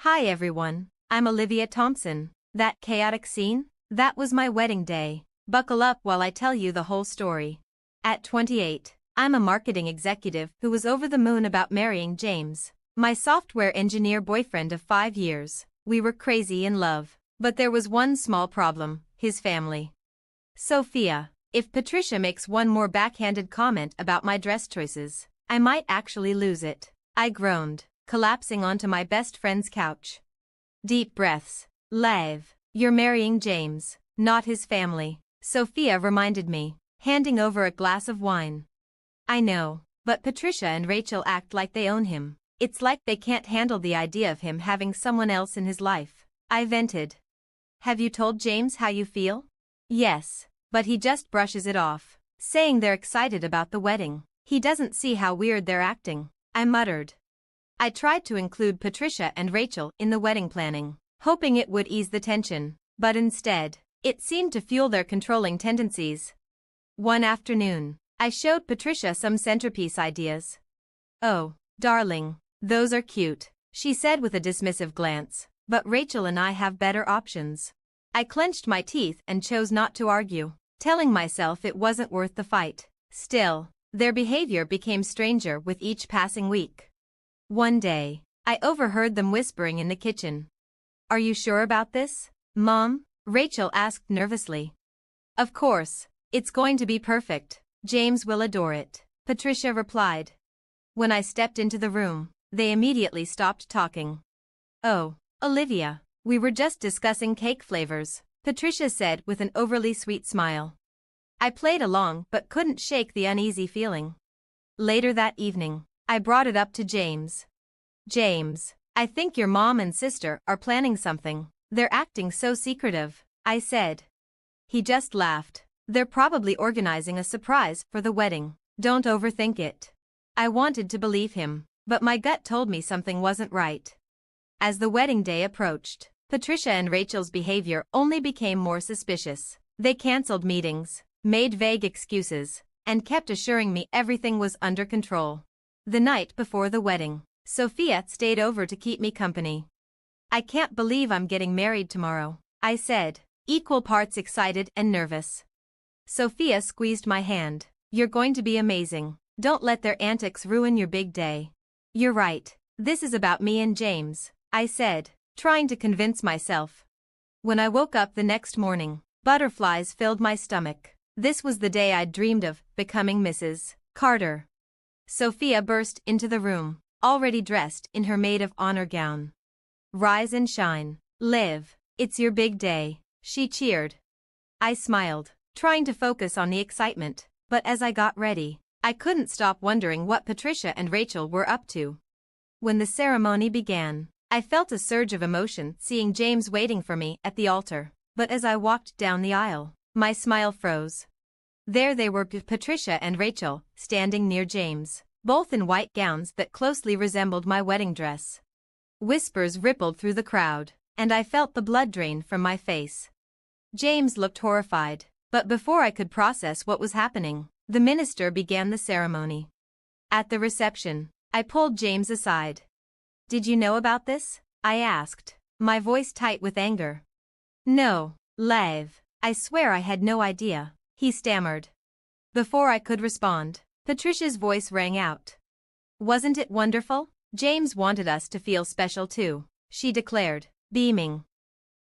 Hi everyone, I'm Olivia Thompson. That chaotic scene? That was my wedding day. Buckle up while I tell you the whole story. At 28, I'm a marketing executive who was over the moon about marrying James, my software engineer boyfriend of 5 years. We were crazy in love. But there was one small problem: his family. Sophia, if Patricia makes one more backhanded comment about my dress choices, I might actually lose it. I groaned, collapsing onto my best friend's couch. Deep breaths. Lev, you're marrying James, not his family, Sophia reminded me, handing over a glass of wine. I know, but Patricia and Rachel act like they own him. It's like they can't handle the idea of him having someone else in his life. I vented. Have you told James how you feel? Yes, but he just brushes it off, saying they're excited about the wedding. He doesn't see how weird they're acting, I muttered. I tried to include Patricia and Rachel in the wedding planning, hoping it would ease the tension, but instead, it seemed to fuel their controlling tendencies. One afternoon, I showed Patricia some centerpiece ideas. Oh, darling, those are cute, she said with a dismissive glance, but Rachel and I have better options. I clenched my teeth and chose not to argue, telling myself it wasn't worth the fight. Still, their behavior became stranger with each passing week. One day, I overheard them whispering in the kitchen. Are you sure about this, Mom? Rachel asked nervously. Of course, it's going to be perfect. James will adore it, Patricia replied. When I stepped into the room, they immediately stopped talking. Oh, Olivia, we were just discussing cake flavors, Patricia said with an overly sweet smile. I played along but couldn't shake the uneasy feeling. Later that evening, I brought it up to James. James, I think your mom and sister are planning something. They're acting so secretive, I said. He just laughed. They're probably organizing a surprise for the wedding. Don't overthink it. I wanted to believe him, but my gut told me something wasn't right. As the wedding day approached, Patricia and Rachel's behavior only became more suspicious. They canceled meetings, made vague excuses, and kept assuring me everything was under control. The night before the wedding, Sophia stayed over to keep me company. I can't believe I'm getting married tomorrow, I said, equal parts excited and nervous. Sophia squeezed my hand. You're going to be amazing. Don't let their antics ruin your big day. You're right. This is about me and James, I said, trying to convince myself. When I woke up the next morning, butterflies filled my stomach. This was the day I'd dreamed of, becoming Mrs. Carter. Sophia burst into the room, already dressed in her maid of honor gown. Rise and shine, Liv, it's your big day, she cheered. I smiled, trying to focus on the excitement, but as I got ready, I couldn't stop wondering what Patricia and Rachel were up to. When the ceremony began, I felt a surge of emotion seeing James waiting for me at the altar, but as I walked down the aisle, my smile froze. There they were, Patricia and Rachel, standing near James, both in white gowns that closely resembled my wedding dress. Whispers rippled through the crowd, and I felt the blood drain from my face. James looked horrified, but before I could process what was happening, the minister began the ceremony. At the reception, I pulled James aside. Did you know about this? I asked, my voice tight with anger. No, Lev, I swear I had no idea, he stammered. Before I could respond, Patricia's voice rang out. Wasn't it wonderful? James wanted us to feel special too, she declared, beaming.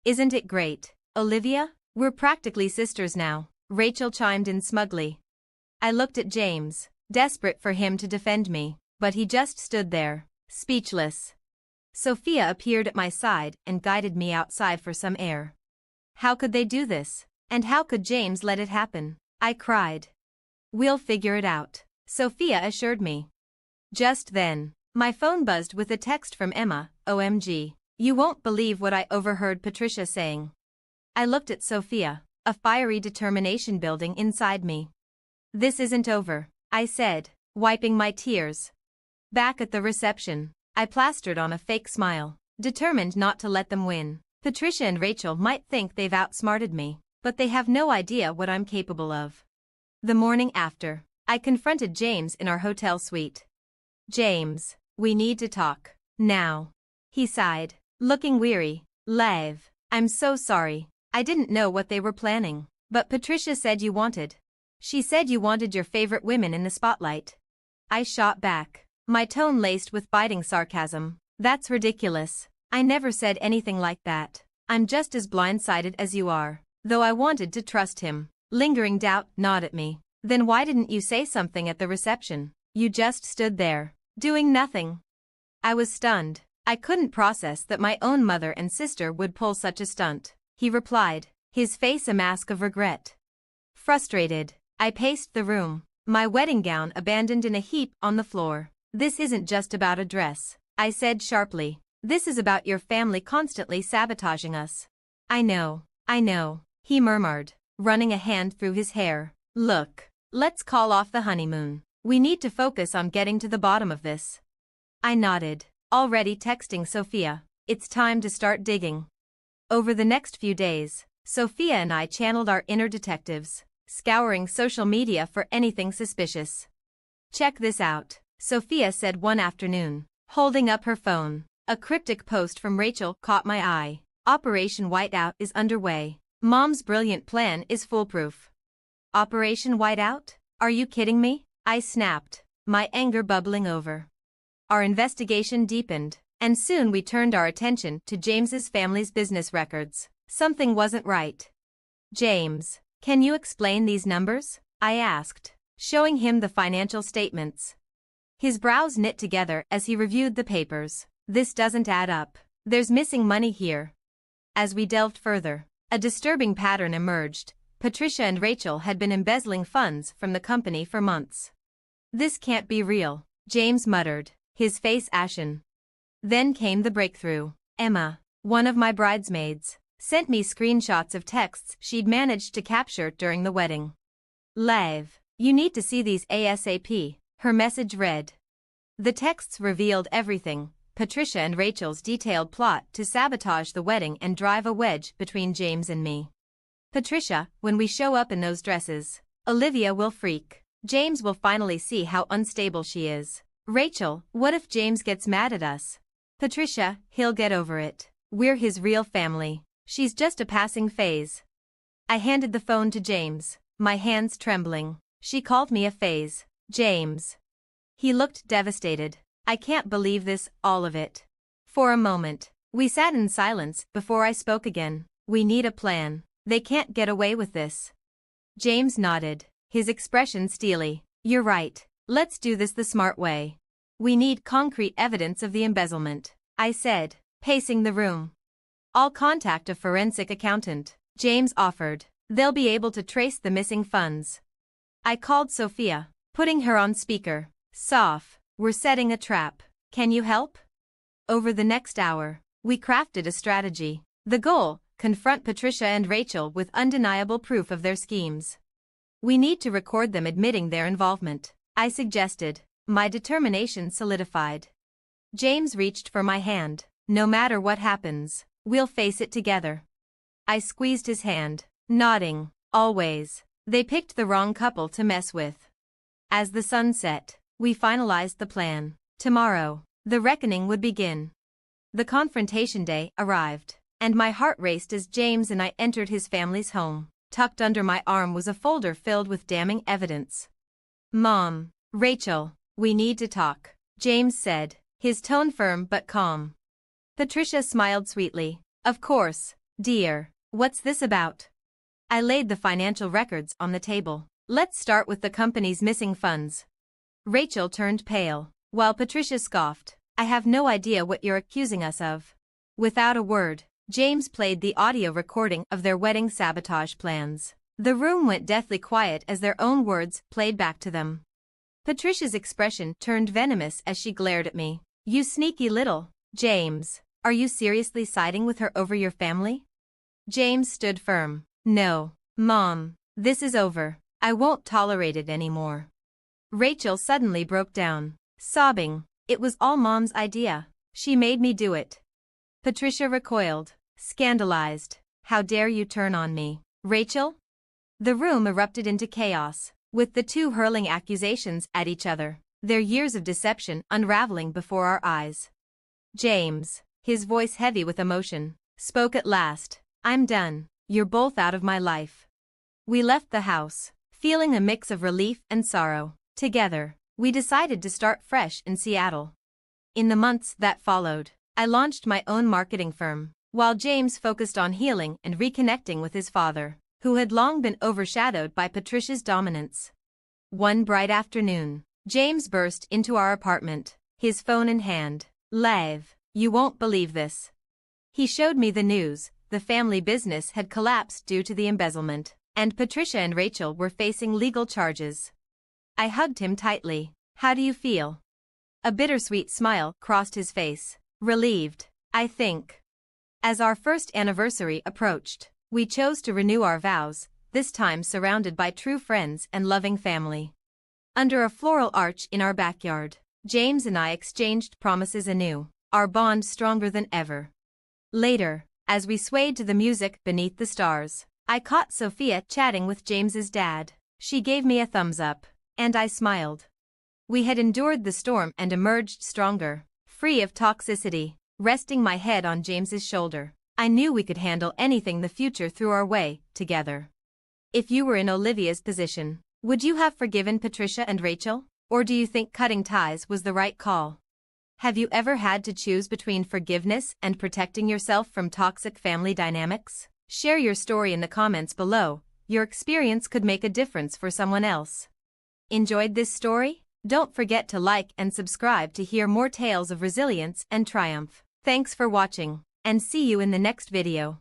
Isn't it great, Olivia? We're practically sisters now, Rachel chimed in smugly. I looked at James, desperate for him to defend me, but he just stood there, speechless. Sophia appeared at my side and guided me outside for some air. How could they do this? And how could James let it happen? I cried. We'll figure it out, Sophia assured me. Just then, my phone buzzed with a text from Emma. OMG, you won't believe what I overheard Patricia saying. I looked at Sophia, a fiery determination building inside me. This isn't over, I said, wiping my tears. Back at the reception, I plastered on a fake smile, determined not to let them win. Patricia and Rachel might think they've outsmarted me, but they have no idea what I'm capable of. The morning after, I confronted James in our hotel suite. James, we need to talk, now. He sighed. looking weary. Live. I'm so sorry. I didn't know what they were planning. But Patricia said you wanted. She said you wanted your favorite women in the spotlight. I shot back, my tone laced with biting sarcasm. That's ridiculous. I never said anything like that. I'm just as blindsided as you are. Though I wanted to trust him. Lingering doubt gnawed at me. Then why didn't you say something at the reception? You just stood there, doing nothing. I was stunned. I couldn't process that my own mother and sister would pull such a stunt. He replied, his face a mask of regret. Frustrated, I paced the room, my wedding gown abandoned in a heap on the floor. This isn't just about a dress, I said sharply. This is about your family constantly sabotaging us. I know, he murmured, running a hand through his hair. Look, let's call off the honeymoon. We need to focus on getting to the bottom of this. I nodded, already texting Sophia. It's time to start digging. Over the next few days, Sophia and I channeled our inner detectives, scouring social media for anything suspicious. Check this out, Sophia said one afternoon, holding up her phone. A cryptic post from Rachel caught my eye. Operation Whiteout is underway. Mom's brilliant plan is foolproof. Operation Whiteout? Are you kidding me? I snapped, my anger bubbling over. Our investigation deepened, and soon we turned our attention to James's family's business records. Something wasn't right. James, can you explain these numbers? I asked, showing him the financial statements. His brows knit together as he reviewed the papers. This doesn't add up. There's missing money here. As we delved further, a disturbing pattern emerged. Patricia and Rachel had been embezzling funds from the company for months. This can't be real, James muttered, his face ashen. Then came the breakthrough. Emma, one of my bridesmaids, sent me screenshots of texts she'd managed to capture during the wedding. Live, you need to see these ASAP, her message read. The texts revealed everything. Patricia and Rachel's detailed plot to sabotage the wedding and drive a wedge between James and me. Patricia, when we show up in those dresses, Olivia will freak. James will finally see how unstable she is. Rachel, what if James gets mad at us? Patricia, he'll get over it. We're his real family. She's just a passing phase. I handed the phone to James, my hands trembling. She called me a phase. James. He looked devastated. I can't believe this, all of it. For a moment, we sat in silence before I spoke again. We need a plan. They can't get away with this. James nodded, his expression steely. You're right. Let's do this the smart way. We need concrete evidence of the embezzlement, I said, pacing the room. I'll contact a forensic accountant, James offered. They'll be able to trace the missing funds. I called Sophia, putting her on speaker. Soph, we're setting a trap. Can you help? Over the next hour, we crafted a strategy. The goal, confront Patricia and Rachel with undeniable proof of their schemes. We need to record them admitting their involvement, I suggested, my determination solidified. James reached for my hand. No matter what happens, we'll face it together. I squeezed his hand, nodding, always. They picked the wrong couple to mess with. As the sun set, we finalized the plan. Tomorrow, the reckoning would begin. The confrontation day arrived, and my heart raced as James and I entered his family's home. Tucked under my arm was a folder filled with damning evidence. Mom, Rachel, we need to talk, James said, his tone firm but calm. Patricia smiled sweetly. Of course, dear. What's this about? I laid the financial records on the table. Let's start with the company's missing funds. Rachel turned pale, while Patricia scoffed. I have no idea what you're accusing us of. Without a word, James played the audio recording of their wedding sabotage plans. The room went deathly quiet as their own words played back to them. Patricia's expression turned venomous as she glared at me. You sneaky little. James, are you seriously siding with her over your family? James stood firm. No, Mom, this is over. I won't tolerate it anymore. Rachel suddenly broke down, sobbing. It was all Mom's idea. She made me do it. Patricia recoiled, scandalized. How dare you turn on me, Rachel? The room erupted into chaos, with the two hurling accusations at each other, their years of deception unraveling before our eyes. James, his voice heavy with emotion, spoke at last. "I'm done. You're both out of my life." We left the house, feeling a mix of relief and sorrow. Together, we decided to start fresh in Seattle. In the months that followed, I launched my own marketing firm, while James focused on healing and reconnecting with his father, who had long been overshadowed by Patricia's dominance. One bright afternoon, James burst into our apartment, his phone in hand. "Lev, you won't believe this." He showed me the news. The family business had collapsed due to the embezzlement, and Patricia and Rachel were facing legal charges. I hugged him tightly. "How do you feel?" A bittersweet smile crossed his face. "Relieved, I think." As our first anniversary approached, we chose to renew our vows, this time surrounded by true friends and loving family. Under a floral arch in our backyard, James and I exchanged promises anew, our bond stronger than ever. Later, as we swayed to the music beneath the stars, I caught Sophia chatting with James's dad. She gave me a thumbs up, and I smiled. We had endured the storm and emerged stronger, free of toxicity. Resting my head on James's shoulder, I knew we could handle anything the future threw our way, together. If you were in Olivia's position, would you have forgiven Patricia and Rachel? Or do you think cutting ties was the right call? Have you ever had to choose between forgiveness and protecting yourself from toxic family dynamics? Share your story in the comments below. Your experience could make a difference for someone else. Enjoyed this story? Don't forget to like and subscribe to hear more tales of resilience and triumph. Thanks for watching, and see you in the next video.